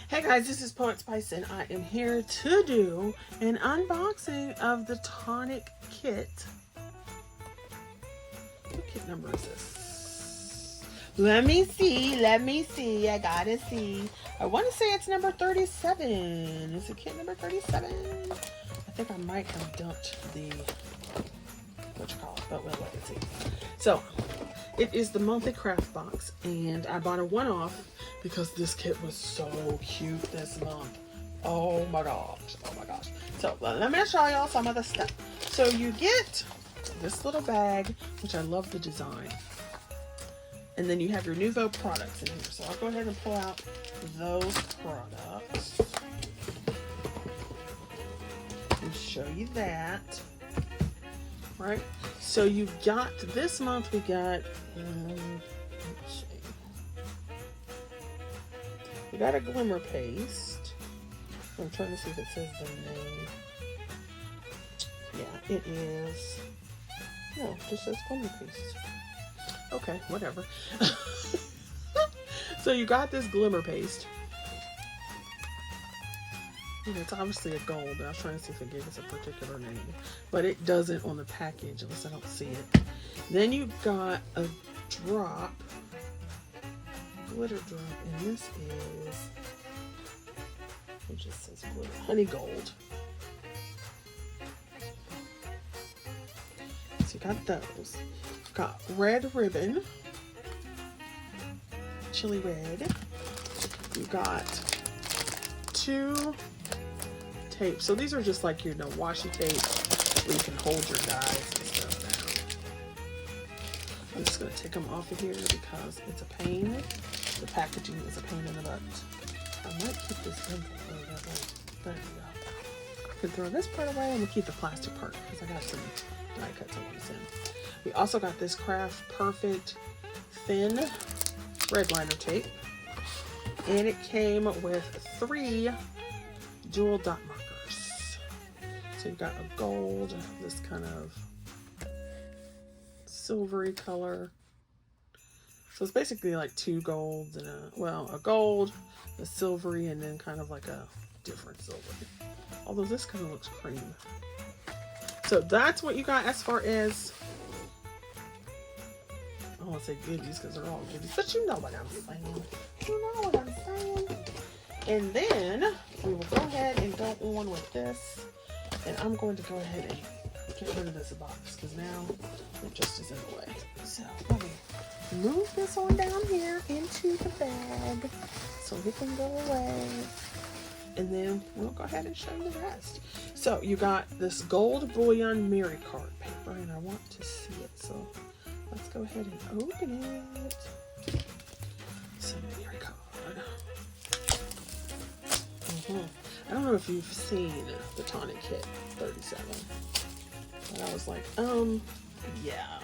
Hey guys, this is Poet Spice and I am here to do an unboxing of the Tonic Kit. What kit number is this? Let me see, I gotta see. I want to say it's number 37. Is it kit number 37? I think I might have dumped the, but we'll look and see. So, it is the monthly craft box and I bought a one-off because this kit was so cute this month. Oh my gosh. So let me show y'all some of the stuff. So you get this little bag, which I love the design. And then you have your Nouveau products in here. So I'll go ahead and pull out those products and show you that. Right? So you got, this month we got, let's see. We got a glimmer paste. I'm trying to see if it says the name. Yeah, it is. No, it just says glimmer paste. Okay, whatever. So you got this glimmer paste. And it's obviously a gold, but I was trying to see if it gave us a particular name. But it doesn't on the package unless I don't see it. Then you got a drop. Glitter drop, and this is, it just says glitter, honey gold. So you got those. Got red ribbon, chili red. You got 2 tapes. So these are just like your washi tape where you can hold your dies and stuff down. I'm just gonna take them off of here because it's a pain. The packaging is a pain in the butt. I might keep this in. Oh, that way. There we go. I can throw this part away. I'm gonna keep the plastic part because I got some die cuts I want to send. We also got this Craft Perfect thin red liner tape, and it came with 3 dual dot markers. So you got a gold, this kind of silvery color. So it's basically like 2 golds and a gold, a silvery, and then kind of like a different silvery. Although this kind of looks cream. So that's what you got as far as, I don't want to say goodies because they're all goodies, but you know what I'm saying. You know what I'm saying. And then we will go ahead and go on with this. And I'm going to go ahead and get rid of this box because now it just is in the way. So let me move this on down here into the bag so it can go away. And then we'll go ahead and show you the rest. So you got this gold bullion Mary card paper, and I want to see it. So let's go ahead and open it. Some Mary card. I don't know if you've seen the Tonic Kit 37. But I was like, yeah.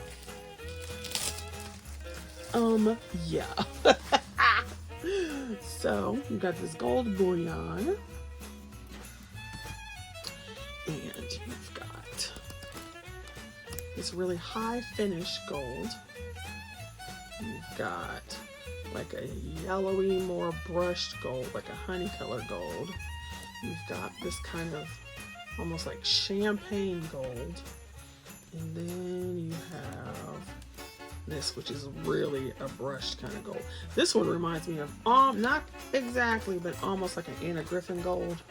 Yeah. So, you got this gold bullion. And you've got this really high finish gold. You've got like a yellowy, more brushed gold, like a honey color gold. You've got this kind of almost like champagne gold. And then you have this, which is really a brushed kind of gold. This one reminds me of, not exactly, but almost like an Anna Griffin gold,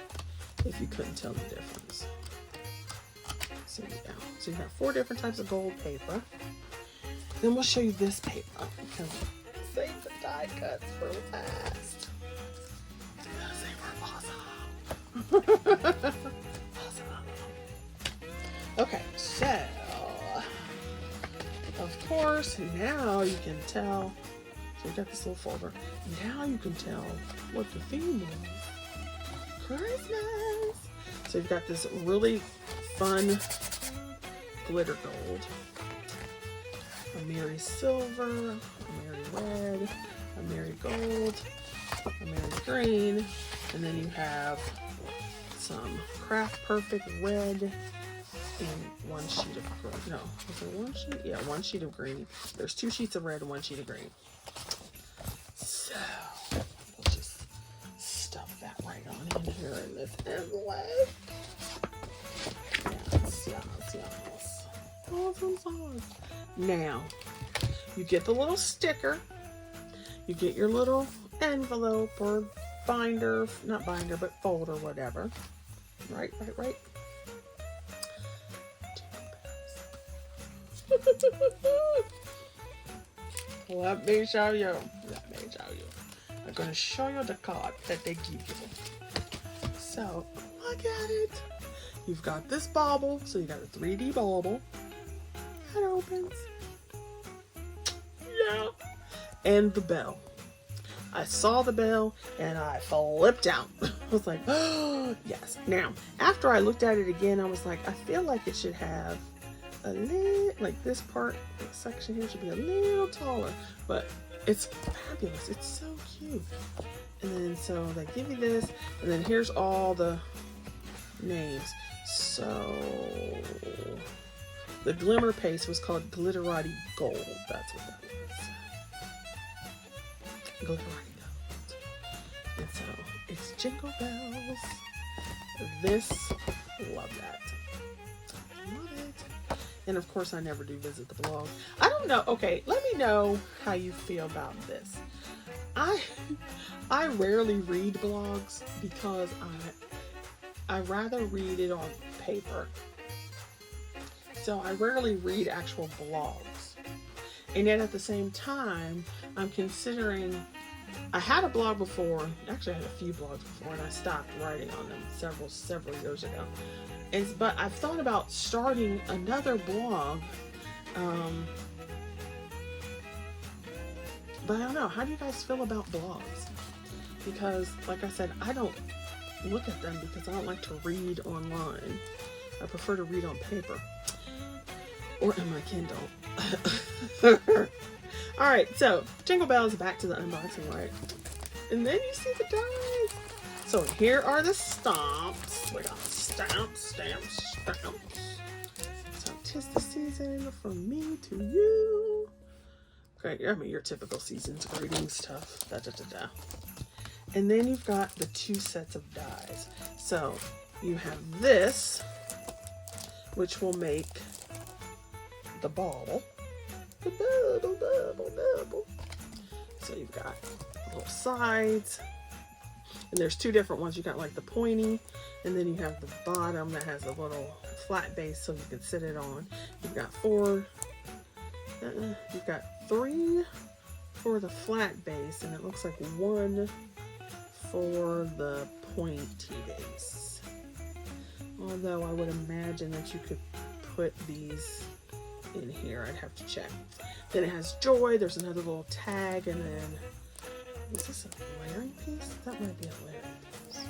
if you couldn't tell the difference. So yeah, so you have 4 different types of gold paper. Then we'll show you this paper, because save the die cuts for last. They were awesome. Okay, so of course, now you can tell. So you got this little folder. Now you can tell what the theme is. Christmas. So you've got this really fun glitter gold, a Mary silver, a Mary red, a Mary gold, a Mary green, and then you have some Craft Perfect red and 1 sheet of green. No, is there 1 sheet? Yeah, 1 sheet of green. There's 2 sheets of red and 1 sheet of green. So we'll just stuff that here in this envelope. Yes. Awesome sauce. Now, you get the little sticker. You get your little envelope or binder, not binder, but folder, whatever. Right. Let me show you. I'm going to show you the card that they give you. So, look at it. You've got this bauble. So you got a 3D bauble. That opens. Yeah. And the bell. I saw the bell and I flipped out. I was like, oh, yes. Now, after I looked at it again, I was like, I feel like it should have a little, like this part, this section here should be a little taller, but it's fabulous. It's so cute. And then, so they give you this, and then here's all the names. So, the glimmer paste was called Glitterati Gold. That's what that was. Glitterati Gold. And so, it's Jingle Bells. Love that. Love it. And of course, I never do visit the blog. I don't know. Okay, let me know how you feel about this. I rarely read blogs because I rather read it on paper. So I rarely read actual blogs. And yet at the same time, I'm considering, I had a blog before, actually I had a few blogs before, and I stopped writing on them several years ago. But I've thought about starting another blog, but I don't know. How do you guys feel about blogs? Because, like I said, I don't look at them because I don't like to read online. I prefer to read on paper or in my Kindle. Alright, so Jingle Bells, back to the unboxing, right? And then you see the dice. So here are the stamps. We got stamps. So 'tis the season from me to you. Great, I mean your typical season's greeting stuff. And then you've got the 2 sets of dies. So you have this, which will make the ball. The bubble. So you've got little sides. And there's 2 different ones. You got like the pointy, and then you have the bottom that has a little flat base so you can sit it on. You've got 4. You've got 3 for the flat base, and it looks like 1 for the pointy base. Although I would imagine that you could put these in here. I'd have to check. Then it has joy. There's another little tag, and then is this a layering piece? That might be a layering piece.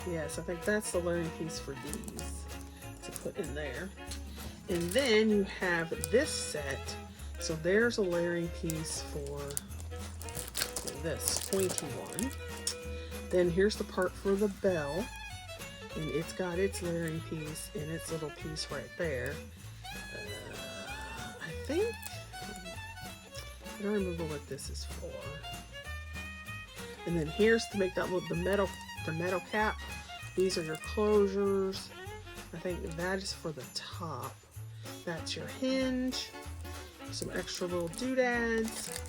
Yes, I think that's the layering piece for these to put in there. And then you have this set. So there's a layering piece for this pointy one. Then here's the part for the bell. And it's got its layering piece and its little piece right there. I think, I don't remember what this is for. And then here's to make that little, the metal cap. These are your closures. I think that is for the top. That's your hinge. Some extra little doodads.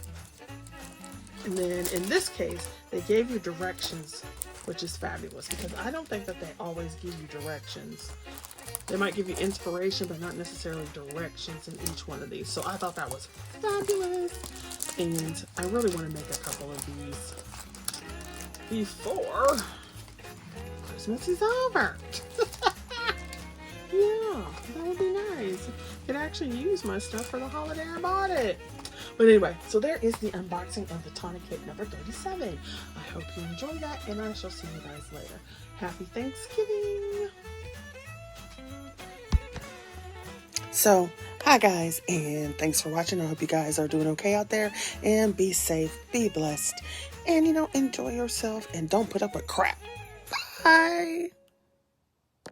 And then in this case, they gave you directions, which is fabulous because I don't think that they always give you directions. They might give you inspiration, but not necessarily directions in each one of these. So I thought that was fabulous. And I really want to make a couple of these before Christmas is over. Yeah, that would be nice. Could actually use my stuff for the holiday I bought it. But anyway, so there is the unboxing of the Tonic Kit number 37. I hope you enjoy that, and I shall see you guys later. Happy Thanksgiving! So, hi guys, and thanks for watching. I hope you guys are doing okay out there, and be safe, be blessed, and enjoy yourself, and don't put up with crap. Bye!